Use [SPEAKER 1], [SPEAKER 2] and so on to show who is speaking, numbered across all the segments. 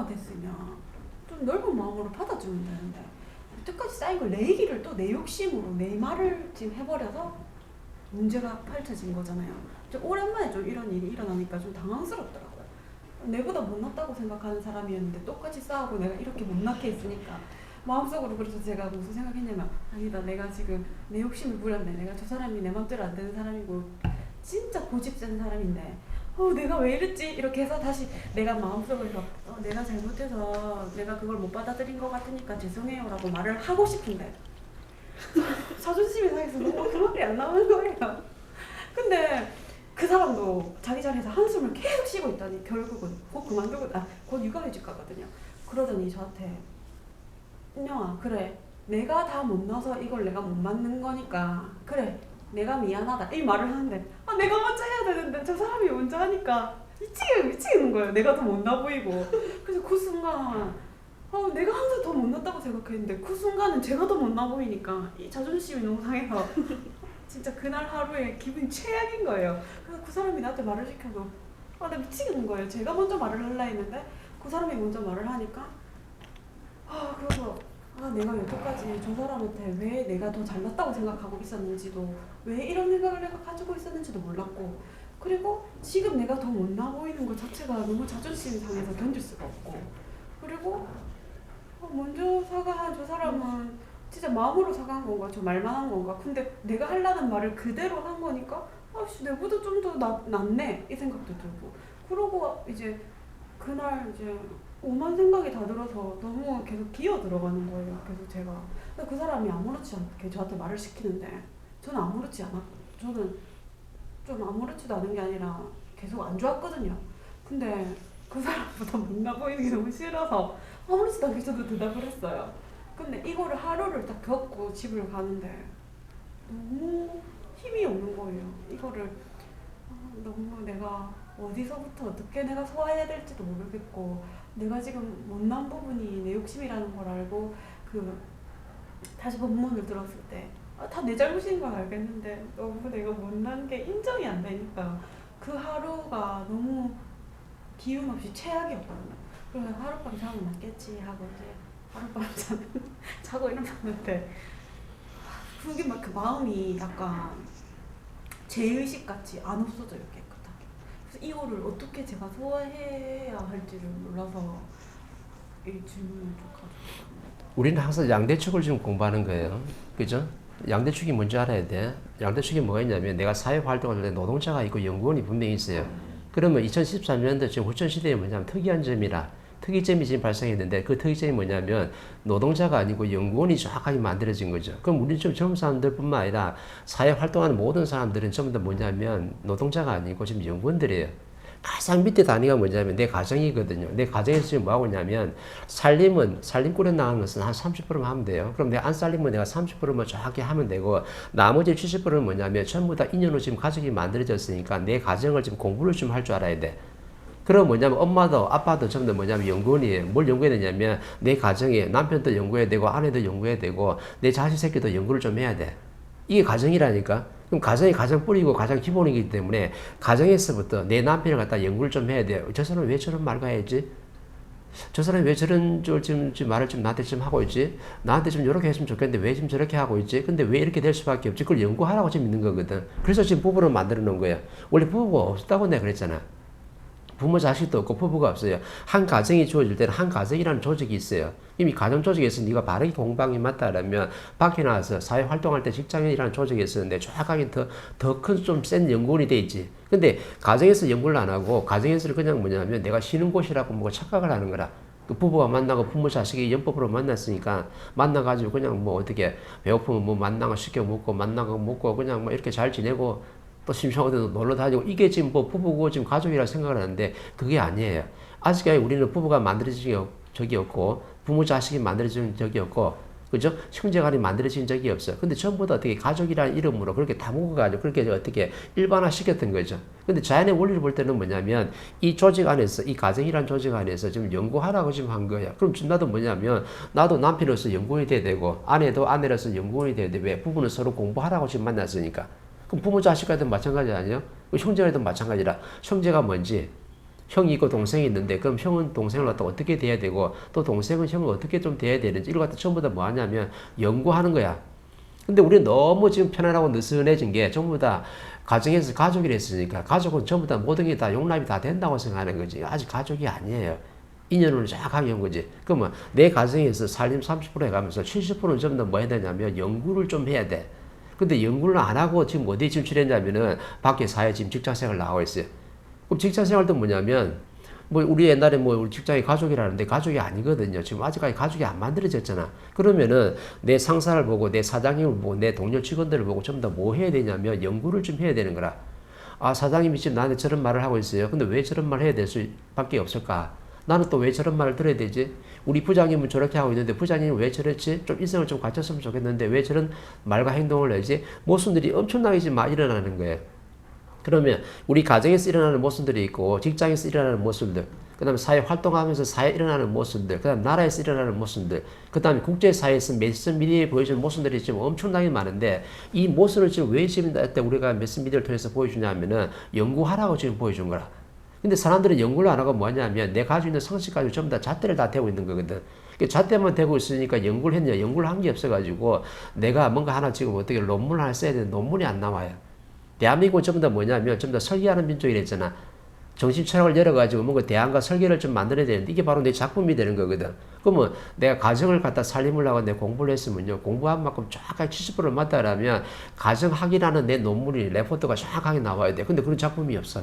[SPEAKER 1] 부부가 됐으면 좀 넓은 마음으로 받아주면 되는데 여태까지 쌓인 걸 내 얘기를 또 내 욕심으로 내 말을 지금 해버려서 문제가 펼쳐진 거잖아요. 좀 오랜만에 좀 이런 일이 일어나니까 좀 당황스럽더라고요. 내보다 못났다고 생각하는 사람이었는데 똑같이 싸우고 내가 이렇게 못났게 했으니까 마음속으로. 그래서 제가 무슨 생각했냐면 아니다, 내가 지금 내 욕심을 부렸네. 내가 저 사람이 내 맘대로 안 되는 사람이고 진짜 고집센 사람인데 내가 왜 이랬지? 이렇게 해서 다시 내가 마음속에서 내가 잘못해서 내가 그걸 못 받아들인 것 같으니까 죄송해요 라고 말을 하고 싶은데 자존심이 상해서 너무 그 말이 안 나오는 거예요. 근데 그 사람도 자기 자리에서 한숨을 계속 쉬고 있더니 결국은 곧 그만두고 곧 육아휴직 가거든요. 그러더니 저한테 은영아, 그래 내가 다 못 나서 이걸 내가 못 맞는 거니까 그래 내가 미안하다 이 말을 하는데 내가 먼저 해야 되는데 저 사람이 먼저 하니까 미치겠는 거예요. 내가 더 못나 보이고. 그래서 그 순간 내가 항상 더 못났다고 생각했는데 그 순간은 제가 더 못나 보이니까 이 자존심이 너무 상해서 진짜 그날 하루에 기분이 최악인 거예요. 그래서 그 사람이 나한테 말을 시켜도 나 미치겠는 거예요. 제가 먼저 말을 하려 했는데 그 사람이 먼저 말을 하니까 그래서 내가 여태까지 저 사람한테 왜 내가 더 잘났다고 생각하고 있었는지도, 왜 이런 생각을 내가 가지고 있었는지도 몰랐고, 그리고 지금 내가 더 못나 보이는 것 자체가 너무 자존심이 상해서 견딜 수가 없고, 그리고 먼저 사과한 저 사람은 진짜 마음으로 사과한 건가, 저 말만 한 건가. 근데 내가 하려는 말을 그대로 한 거니까 내보다 좀 더 낫네 이 생각도 들고, 그러고 이제 그날 이제 오만 생각이 다 들어서 너무 계속 기어 들어가는 거예요. 그래서 제가 그 사람이 아무렇지 않게 저한테 말을 시키는데 저는 저는 좀 아무렇지도 않은 게 아니라 계속 안 좋았거든요. 근데 그 사람보다 못나 보이는 게 너무 싫어서 아무렇지도 않게 저도 대답을 했어요. 근데 이거를 하루를 딱 겪고 집을 가는데 너무 힘이 없는 거예요. 이거를 너무 내가 어디서부터 어떻게 내가 소화해야 될지도 모르겠고, 내가 지금 못난 부분이 내 욕심이라는 걸 알고 다시 본문을 들었을 때 다 내 잘못인 건 알겠는데 너무 내가 못난 게 인정이 안 되니까 그 하루가 너무 기운 없이 최악이었거든요. 그래서 하룻밤 자면 낫겠지 하고 이제 하룻밤 자고 일어났는데 그게 막 그 마음이 약간 죄의식같이 안 없어져요, 깨끗하게. 그래서 이거를 어떻게 제가 소화해야 할지를 몰라서 이 질문을 좀 가져왔습니다.
[SPEAKER 2] 우리는 항상 양대축을 지금 공부하는 거예요. 그죠? 양대축이 뭔지 알아야 돼. 양대축이 뭐가 있냐면 내가 사회활동할 때 노동자가 있고 연구원이 분명히 있어요. 그러면 2013년도 지금 후천시대에 뭐냐면 특이점이 지금 발생했는데 그 특이점이 뭐냐면 노동자가 아니고 연구원이 정확하게 만들어진 거죠. 그럼 우리 좀 젊은 사람들뿐만 아니라 사회활동하는 모든 사람들은 전부 다 뭐냐면 노동자가 아니고 지금 연구원들이에요. 가장 밑에 단위가 뭐냐면 내 가정이거든요. 내 가정에서 지금 뭐 하고 있냐면 살림 꾸려 나가는 것은 한 30%만 하면 돼요. 그럼 내가 안 살림은 내가 30%만 정확히 하면 되고 나머지 70%는 뭐냐면 전부 다 인연으로 지금 가족이 만들어졌으니까 내 가정을 지금 공부를 좀 할 줄 알아야 돼. 그럼 뭐냐면 엄마도 아빠도 전부 다 뭐냐면 연구원이에요. 뭘 연구해야 되냐면 내 가정에 남편도 연구해야 되고 아내도 연구해야 되고 내 자식 새끼도 연구를 좀 해야 돼. 이게 가정이라니까. 그럼 가정이 가장 뿌리고 가장 기본이기 때문에 가정에서부터 내 남편을 갖다 연구를 좀 해야 돼요. 저 사람은 왜 저런 말을 해야지? 저 사람이 왜 저런 지금 말을 좀 나한테 좀 하고 있지? 나한테 좀 이렇게 했으면 좋겠는데 왜 지금 저렇게 하고 있지? 근데 왜 이렇게 될 수밖에 없지? 그걸 연구하라고 지금 있는 거거든. 그래서 지금 부부를 만들어 놓은 거야. 원래 부부가 없었다고 내가 그랬잖아. 부모 자식도 없고 부부가 없어요. 한 가정이 주어질 때는 한 가정이라는 조직이 있어요. 이미 가정 조직에서 네가 바르게 공방이 맞다라면 밖에 나와서 사회 활동할 때 직장인이라는 조직에 있었는데 정확하게 더 큰 좀 센 연구원이 돼 있지. 근데 가정에서 연구를 안 하고 가정에서는 그냥 뭐냐면 내가 쉬는 곳이라고 뭐 착각을 하는 거라. 그 부부가 만나고 부모 자식이 연법으로 만났으니까 만나가지고 그냥 뭐 어떻게 배고프면 뭐 만나고 시켜 먹고 만나고 먹고 그냥 뭐 이렇게 잘 지내고 또 심심한 데도 놀러 다니고 이게 지금 뭐 부부고 지금 가족이라 생각을 하는데 그게 아니에요. 아직까지 우리는 부부가 만들어진 적이 없고 부모 자식이 만들어진 적이 없고 그죠? 형제간이 만들어진 적이 없어. 근데 전부 다 어떻게 가족이라는 이름으로 그렇게 다 먹어가지고 그렇게 어떻게 일반화 시켰던 거죠. 근데 자연의 원리를 볼 때는 뭐냐면 이 조직 안에서 이 가정이라는 조직 안에서 지금 연구하라고 지금 한 거야. 그럼 지금 나도 뭐냐면 나도 남편으로서 연구원이 돼야 되고 아내도 아내로서 연구원이 돼야 돼. 왜? 부부는 서로 공부하라고 지금 만났으니까. 그럼 부모 자식과도 마찬가지 아니에요? 형제와도 마찬가지라. 형제가 뭔지 형이 있고 동생이 있는데 그럼 형은 동생을 갖다 어떻게 대해야 되고 또 동생은 형을 어떻게 좀 대해야 되는지 이걸 갖다 전부 다 뭐 하냐면 연구하는 거야. 근데 우리는 너무 지금 편안하고 느슨해진 게 전부 다 가정에서 가족이 됐으니까 가족은 전부 다 모든 게 다 용납이 다 된다고 생각하는 거지. 아직 가족이 아니에요. 인연으로 정확하게 한 거지. 그러면 내 가정에서 살림 30% 해가면서 70%는 전부 다 뭐 해야 되냐면 연구를 좀 해야 돼. 근데 연구를 안 하고 지금 어디에 진출했냐면은 밖에 사회 지금 직장생활 나가고 있어요. 그럼 직장생활도 뭐냐면 뭐 우리 옛날에 뭐 우리 직장이 가족이라는데 가족이 아니거든요. 지금 아직까지 가족이 안 만들어졌잖아. 그러면은 내 상사를 보고 내 사장님을 보고 내 동료 직원들을 보고 좀 더 뭐 해야 되냐면 연구를 좀 해야 되는 거라. 아, 사장님이 지금 나한테 저런 말을 하고 있어요. 근데 왜 저런 말 해야 될 수밖에 없을까? 나는 또 왜 저런 말을 들어야 되지? 우리 부장님은 저렇게 하고 있는데 부장님은 왜 저랬지? 좀 인성을 좀 갖췄으면 좋겠는데 왜 저런 말과 행동을 하지? 모순들이 엄청나게 지금 많이 일어나는 거예요. 그러면 우리 가정에서 일어나는 모습들이 있고 직장에서 일어나는 모습들, 그 다음에 사회 활동하면서 사회에 일어나는 모습들, 그 다음에 나라에서 일어나는 모습들, 그 다음에 국제사회에서 매스미디어에 보여주는 모습들이 지금 엄청나게 많은데 이 모습을 지금 왜 지금 우리가 매스미디어를 통해서 보여주냐면은 연구하라고 지금 보여준 거라. 근데 사람들은 연구를 안 하고 뭐냐면 내 가지고 있는 상식 가지고 전부 다 잣대를 다 대고 있는 거거든. 잣대만 대고 있으니까 연구를 했냐? 연구를 한 게 없어가지고 내가 뭔가 하나 지금 어떻게 논문을 하나 써야 되는데 논문이 안 나와요. 대한민국은 전부 다 뭐냐면 전부 다 설계하는 민족이랬잖아. 정신 철학을 열어가지고 뭔가 대안과 설계를 좀 만들어야 되는데 이게 바로 내 작품이 되는 거거든. 그러면 내가 가정을 갖다 살림을 하고 내 공부를 했으면요. 공부한 만큼 정확하게 70%를 맞다라면 가정학이라는 내 논문이 레포트가 정확하게 나와야 돼. 근데 그런 작품이 없어.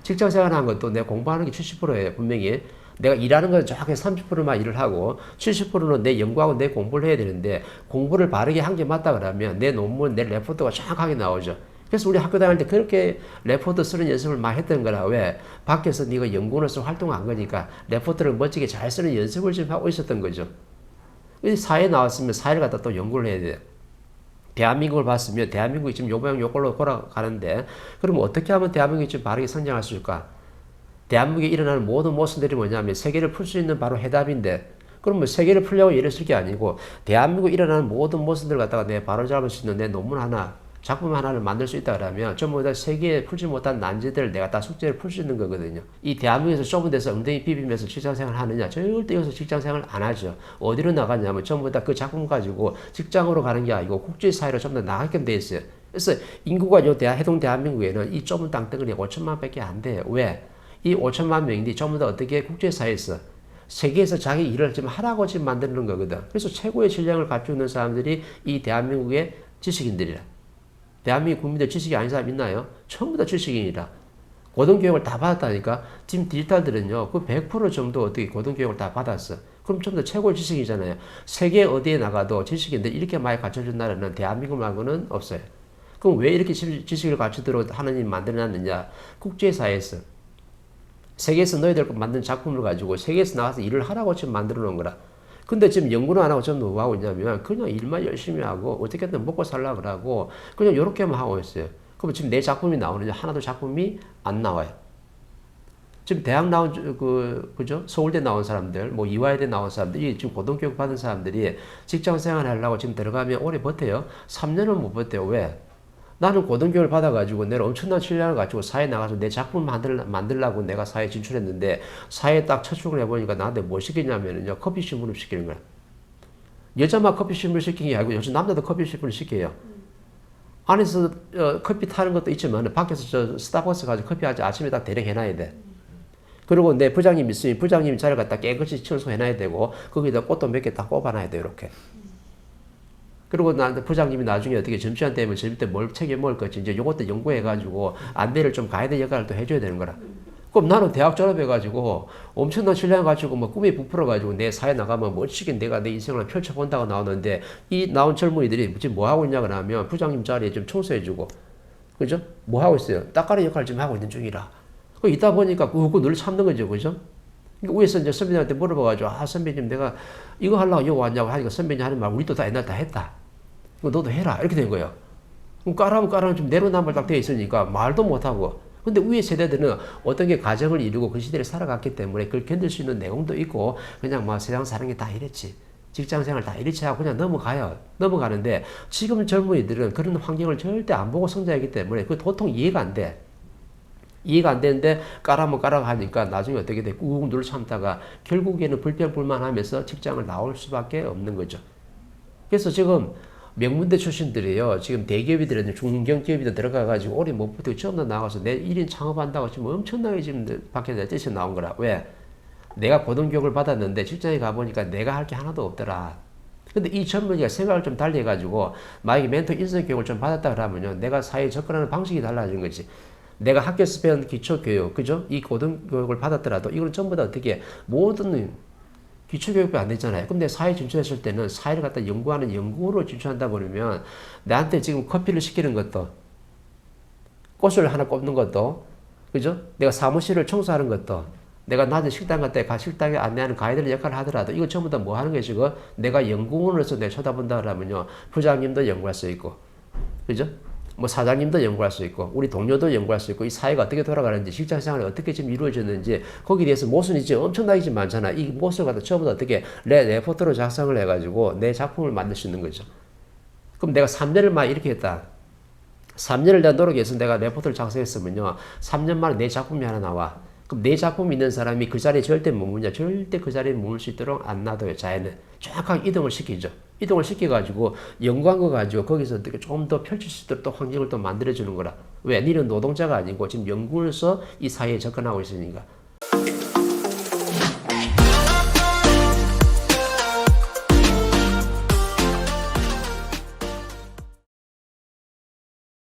[SPEAKER 2] 직장 생활하는 것도 내가 공부하는 게 70%예요. 분명히. 내가 일하는 건 정확히 30%만 일을 하고 70%는 내 연구하고 내 공부를 해야 되는데 공부를 바르게 한 게 맞다 그러면 내 논문, 내 레포트가 정확하게 나오죠. 그래서 우리 학교 다닐 때 그렇게 레포트 쓰는 연습을 많이 했던 거라. 왜? 밖에서 네가 연구원으로서 활동한 거니까 레포트를 멋지게 잘 쓰는 연습을 좀 하고 있었던 거죠. 사회에 나왔으면 사회를 갖다 또 연구를 해야 돼요. 대한민국을 봤으면 대한민국이 지금 요 모양 요꼴로 돌아가는데 그럼 어떻게 하면 대한민국이 좀 바르게 성장할 수 있을까? 대한민국에 일어나는 모든 모순들이 뭐냐면 세계를 풀 수 있는 바로 해답인데 그러면 세계를 풀려고 예를 쓸 게 아니고 대한민국에 일어나는 모든 모순들을 갖다가 내 바로 잡을 수 있는 내 논문 하나 작품 하나를 만들 수 있다 그러면 전부 다 세계에 풀지 못한 난제들을 내가 다 숙제를 풀 수 있는 거거든요. 이 대한민국에서 좁은 데서 엉덩이 비비면서 직장생활 하느냐? 절대 여기서 직장생활 안 하죠. 어디로 나가냐면 전부 다 그 작품 가지고 직장으로 가는 게 아니고 국제사회로 전부 다 나가게끔 돼 있어요. 그래서 인구가 해동 대한민국에는 이 좁은 땅덩어리 5천만 밖에 안 돼요. 왜? 이 5천만 명인데 전부 다 어떻게 국제사회에서 세계에서 자기 일을 지금 하라고 지금 만드는 거거든. 그래서 최고의 질량을 갖추고 있는 사람들이 이 대한민국의 지식인들이라. 대한민국 국민들 지식이 아닌 사람 있나요? 전부 다 지식인이라. 고등교육을 다 받았다니까. 지금 디지털들은요, 그 100% 정도 어떻게 고등교육을 다 받았어. 그럼 전부 다 최고의 지식이잖아요. 세계 어디에 나가도 지식인들 이렇게 많이 갖춰준 나라는 대한민국 말고는 없어요. 그럼 왜 이렇게 지식을 갖추도록 하느님 만들어놨느냐? 국제사회에서. 세계에서 너희들 만든 작품을 가지고 세계에서 나가서 일을 하라고 지금 만들어 놓은 거라. 근데 지금 연구는 안 하고 전부 뭐 하고 있냐면 그냥 일만 열심히 하고 어떻게든 먹고 살려고 그러고 그냥 이렇게만 하고 있어요. 그럼 지금 내 작품이 나오느냐? 하나도 작품이 안 나와요. 지금 대학 나온 그죠? 서울대 나온 사람들, 뭐 이화여대 나온 사람들이 지금 고등교육 받은 사람들이 직장 생활 하려고 지금 들어가면 오래 버텨요. 3년은 못 버텨요. 왜? 나는 고등교육을 받아가지고 내가 엄청난 실력을 가지고 사회에 나가서 내 작품 만들려고 내가 사회에 진출했는데 사회에 딱 첫 출근을 해보니까 나한테 뭐 시키냐면요. 커피 신문을 시키는 거야. 여자만 커피 신문을 시키는 게 아니고 요즘 남자도 커피 신문을 시켜요. 안에서 커피 타는 것도 있지만 밖에서 저 스타벅스 가지고 커피 아침에 딱 대령 해놔야 돼. 그리고 내 부장님 있으면 부장님 자리를 갖다 깨끗이 청소해놔야 되고 거기다 꽃도 몇 개 딱 꼽아놔야 돼 이렇게. 그리고 나한테 부장님이 나중에 어떻게 점심시간 되면 점심 때 뭘 챙겨 먹을 거지. 이제 요것도 연구해가지고 안대를 좀 가이드 역할을 또 해줘야 되는 거라. 그럼 나는 대학 졸업해가지고 엄청난 실력 가지고 뭐 꿈이 부풀어가지고 내 사회 나가면 멋지게 내가 내 인생을 펼쳐본다고 나오는데 이 나온 젊은이들이 지금 뭐 하고 있냐 그러면 부장님 자리에 좀 청소해주고 그죠? 뭐 하고 있어요? 따까리 역할을 지금 하고 있는 중이라. 그 있다 보니까 그거 늘 참는 거죠, 그죠? 위에서 이제 선배님한테 물어봐가지고, 아, 선배님, 내가 이거 하려고 여기 왔냐고 하니까 선배님 하는 말, 우리도 다 옛날 다 했다. 너도 해라. 이렇게 된 거예요. 그럼 까라면 좀 내로남불 딱 되어 있으니까 말도 못하고. 근데 위에 세대들은 어떤 게 가정을 이루고 그 시대를 살아갔기 때문에 그걸 견딜 수 있는 내용도 있고, 그냥 뭐 세상 사는 게 다 이랬지. 직장 생활 다 이렇지 하고 그냥 넘어가요. 넘어가는데 지금 젊은이들은 그런 환경을 절대 안 보고 성장했기 때문에 그 도통 이해가 안 돼. 이해가 안 되는데 까라면 까라고 하니까 나중에 어떻게 돼? 꾹 눌러 참다가 결국에는 불평불만하면서 직장을 나올 수밖에 없는 거죠. 그래서 지금 명문대 출신들이요. 지금 대기업이든 중견기업이든 들어가가지고 올해 못 버티고 처음 나가서 내 1인 창업한다고 지금 엄청나게 지금 밖에 뛰쳐 나온 거라. 왜? 내가 고등교육을 받았는데 직장에 가보니까 내가 할 게 하나도 없더라. 근데 이 젊은이가 생각을 좀 달리 해가지고 만약에 멘토 인성 교육을 좀 받았다 그러면요. 내가 사회에 접근하는 방식이 달라진 거지. 내가 학교에서 배운 기초교육, 그죠? 이 고등교육을 받았더라도 이거는 전부 다 어떻게 모든 기초교육이 안 됐잖아요. 근데 사회 진출했을 때는 사회를 갖다 연구하는 연구로 진출한다 그러면 나한테 지금 커피를 시키는 것도 꽃을 하나 꼽는 것도 그죠? 내가 사무실을 청소하는 것도 내가 낮에 식당 갈 때 식당에 안내하는 가이드를 역할을 하더라도 이거 전부 다 뭐 하는 게 지금 내가 연구원으로서 내가 쳐다본다 그러면요. 부장님도 연구할 수 있고 그죠? 뭐 사장님도 연구할 수 있고 우리 동료도 연구할 수 있고 이 사회가 어떻게 돌아가는지 직장 생활이 어떻게 지금 이루어졌는지 거기에 대해서 모순이 이제 엄청나게 많잖아. 이 모순을 갖다 처음부터 어떻게 레포트로 작성을 해가지고 내 작품을 만들 수 있는 거죠. 그럼 내가 3년을 막 이렇게 했다. 3년을 내가 노력해서 내가 레포트를 작성했으면요. 3년 만에 내 작품이 하나 나와. 그럼 내 작품 있는 사람이 그 자리에 절대 머무냐. 절대 그 자리에 머물 수 있도록 안 놔둬요. 자연은. 정확하게 이동을 시키죠. 이동을 시켜가지고 연구한 거 가지고 거기서 어떻게 좀 더 펼칠 수 있도록 또 환경을 또 만들어주는 거라. 왜? 니는 노동자가 아니고 지금 연구로서 이 사회에 접근하고 있으니까.